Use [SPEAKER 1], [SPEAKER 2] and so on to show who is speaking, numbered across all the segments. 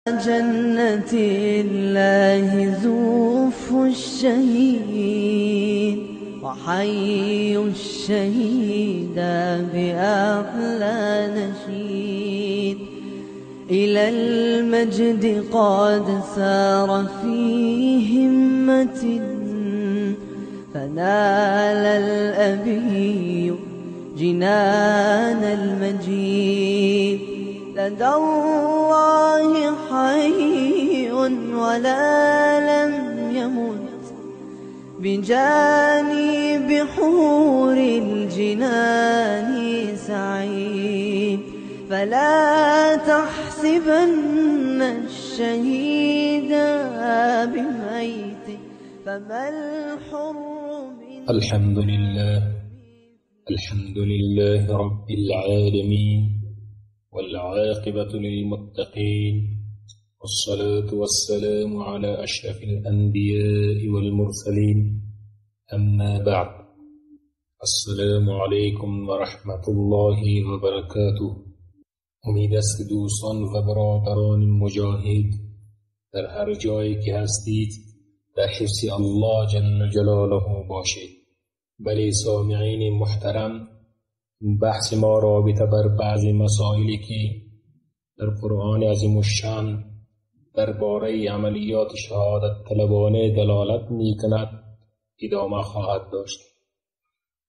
[SPEAKER 1] جنة الله زوف الشهيد وحي الشهيد بأحلى نشيد إلى المجد قد سار في همة فنال الأبي جنان المجيد لدى الله حي ولا لم يمت بجانب حور الجنان سعيد فلا تحسبن الشهيد بميت فما الحر
[SPEAKER 2] الحمد لله رب العالمين والعاقبة للمتقين والصلاة والسلام على أشرف الأنبياء والمرسلين أما بعد السلام عليكم ورحمة الله وبركاته. امید است که دوستان و برادران مجاهد در هر جایی که هستید در حفظ الله جل جلاله باشید. بله سامعین محترم، بحث ما رابطه بر بعض مسائلی که در قرآن عظیم الشان درباره عملیات شهادت طلبانه دلالت می کند ادامه خواهد داشت.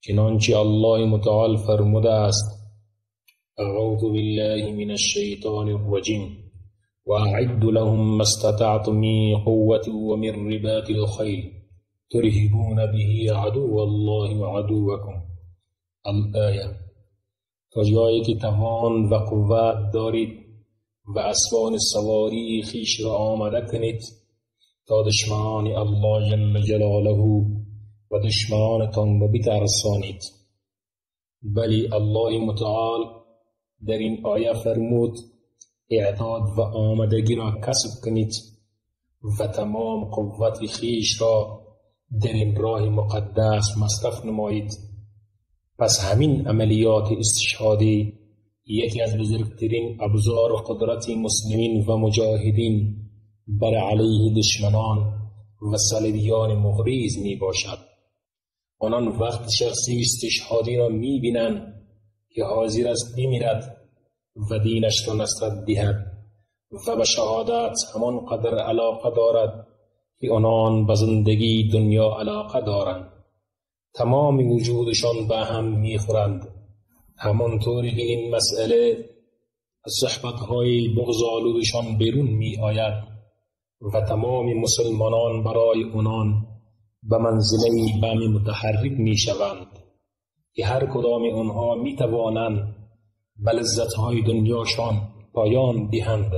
[SPEAKER 2] چنانچه الله متعال فرموده است: اعوذ بالله من الشیطان الرجیم واعد لهم ما استطعتم من قوة ومن رباط الخیل ترهبون به عدو الله وعدوکم. الآیه. تا جایی که توان و قوت دارید و اسبان سواری خیش را آماده کنید تا دشمنان الله جل جلاله و دشمنانتان را بترسانید. بلی الله متعال در این آیه فرمود اعداد و آمادگی را کسب کنید و تمام قوت خیش را در این راه مقدس مصرف نمایید. پس همین عملیات استشهادی یکی از بزرگترین ابزار قدرت مسلمین و مجاهدین بر علیه دشمنان و صلیبیان مغریض می باشد. آنان وقت شخصی استشهادی را می بینند که حاضر است بمیرد و دینش را نصرت دهد و به شهادت همان قدر علاقه دارد که آنان به زندگی دنیا علاقه دارند. تمام وجودشان به هم میخورند، همانطوری که این مسئله از صحبتهای بغض‌آلودشان بیرون می آید و تمام مسلمانان برای آنان به منزله بم متحرک می شوند که هر کدام آنها می توانند به لذت‌های دنیاشان پایان دهند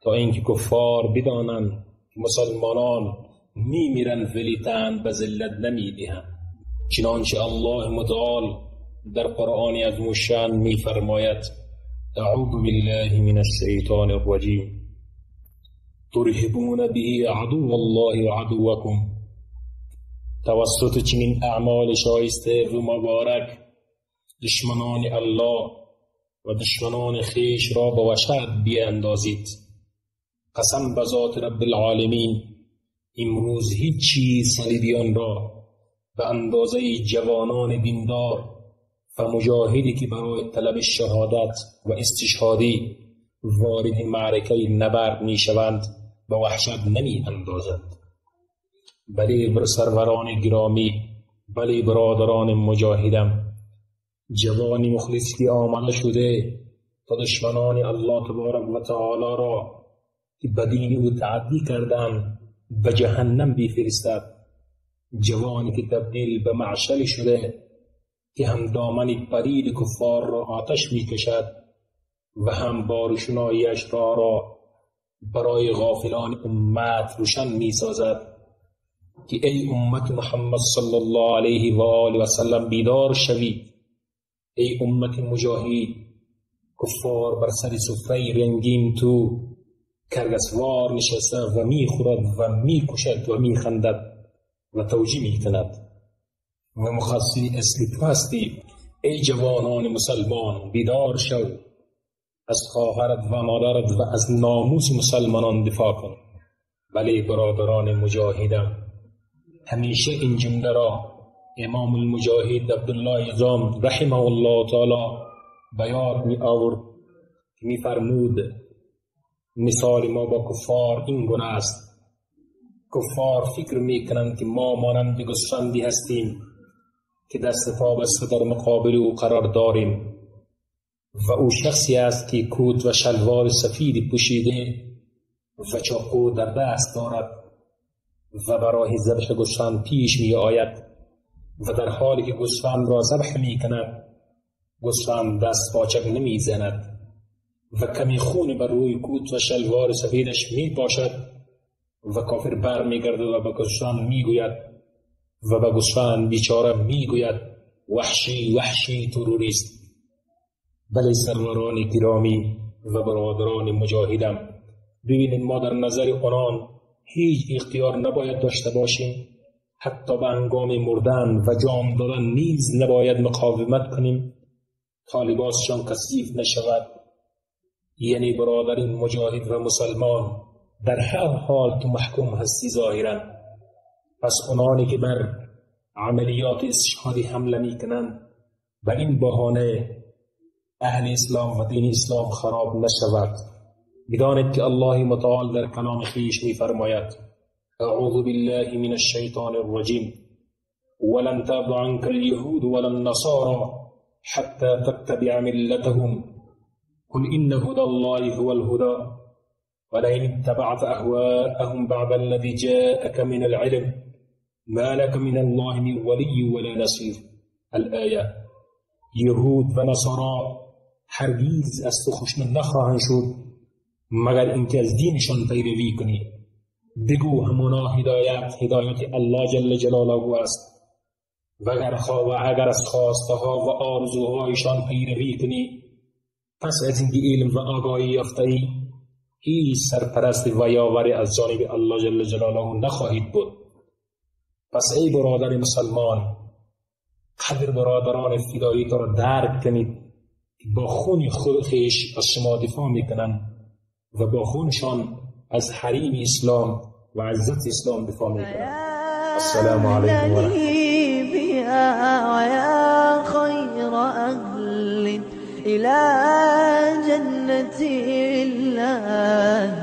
[SPEAKER 2] تا اینکه کفار بدانند مسلمانان می میرند ولی تن به ذلت نمی دهند. چنانچه الله متعال در قرآن عظیم الشان می فرماید: اعوذ بالله من الشیطان الرجیم ترهبون به عدو الله و عدوکم. توسط چنین اعمال شایسته و مبارک دشمنان الله و دشمنان خیش را به وحشت بیاندازید. قسم به ذات رب العالمین امروز هیچ چیز صلیبیان را به اندازه جوانان دیندار و مجاهدی که برای طلب شهادت و استشهادی وارد معرکه نبرد می شوند به وحشت نمی اندازد. بلی سروران گرامی، بلی برادران مجاهدم، جوانی مخلص که آمده شده تا دشمنان الله تبارک و تعالی را که بدین و تعدی کردن به جهنم بفرستد. جوانی که تبدیل به معشل شده که هم دامن پرید کفار را آتش می کشد و هم بارشنایش را برای غافلان امت روشن می سازد که ای امت محمد صلی الله علیه و آله و سلم بیدار شوید. ای امت مجاهد، کفار بر سر سفره رنگین تو کرگسوار نشسته و می خورد و می کشد و می خندد و توجیه می کند و مخصص اصل تو هستی. ای جوانان مسلمان بیدار شو از خواهرت و مادرت و از ناموس مسلمانان دفاع کن. ولی برادران مجاهدم، همیشه این جمله را امام المجاهد عبدالله اعظام رحمه الله تعالی بیان می آورد که می فرمود مثال ما با کفار این گونه است. کفار فکر می کنند که ما مانند گوسفندی هستیم که دست پا بسته در مقابل او قرار داریم و او شخصی است که کت و شلوار سفید پوشیده و چاقو در دست دارد و برای ذبح گوسفند پیش می آید و در حالی که گوسفند را ذبح می کند گوسفند دست پاچک نمی زند و کمی خون بر روی کت و شلوار سفیدش می باشد و کافر بر می گردد و به گوسفند می گوید و به گوسفند بیچاره می گوید وحشی وحشی تروریست. بله سروران گرامی و برادران مجاهدم، ببینید ما در نظر آنان هیچ اختیار نباید داشته باشیم، حتی به هنگام مردن و جام دادن نیز نباید مقاومت کنیم تا لباسشان کثیف نشود. یعنی برادرین مجاهد و مسلمان در هر حال تو محکوم هستی ظاهرا. پس آنانی که بر عملیات استشهادی حمله می کنند به این بهانه اهل اسلام و دین اسلام خراب نشود. بدانید که الله متعال در کلام خویش می فرماید اعوذ بالله من الشیطان الرجیم ولن ترضى عنك اليهود ولا النصارى حتى تتبع ملتهم قل إن هدى الله هو الهدى ولئن اتبعت أهواءهم بعد الذي جاءك من العلم ما لك من الله من ولي ولا نصير. الآية. یهود و نصارا هرگیز از تو خشنود نخواهند شد مگر اینکه از دینشان پیروی کنی. بگو همانا هدایت الله جل جلاله است و اگر از خواسته ها و آرزوهایشان پیروی کنی پس از اینکه علم و آگاهی یافته‌ای هیچ سرپرست و یاوری از جانب الله جل جلاله نخواهید بود. پس ای برادر مسلمان، قدر برادران فدایی تو را درک کنید که با خون خودش از شما دفاع میکنند و با خونشان از حریم اسلام و عزت اسلام دفاع میکنند. السلام علیکم و رحمت
[SPEAKER 1] ويا خير أهل إلى جنة الله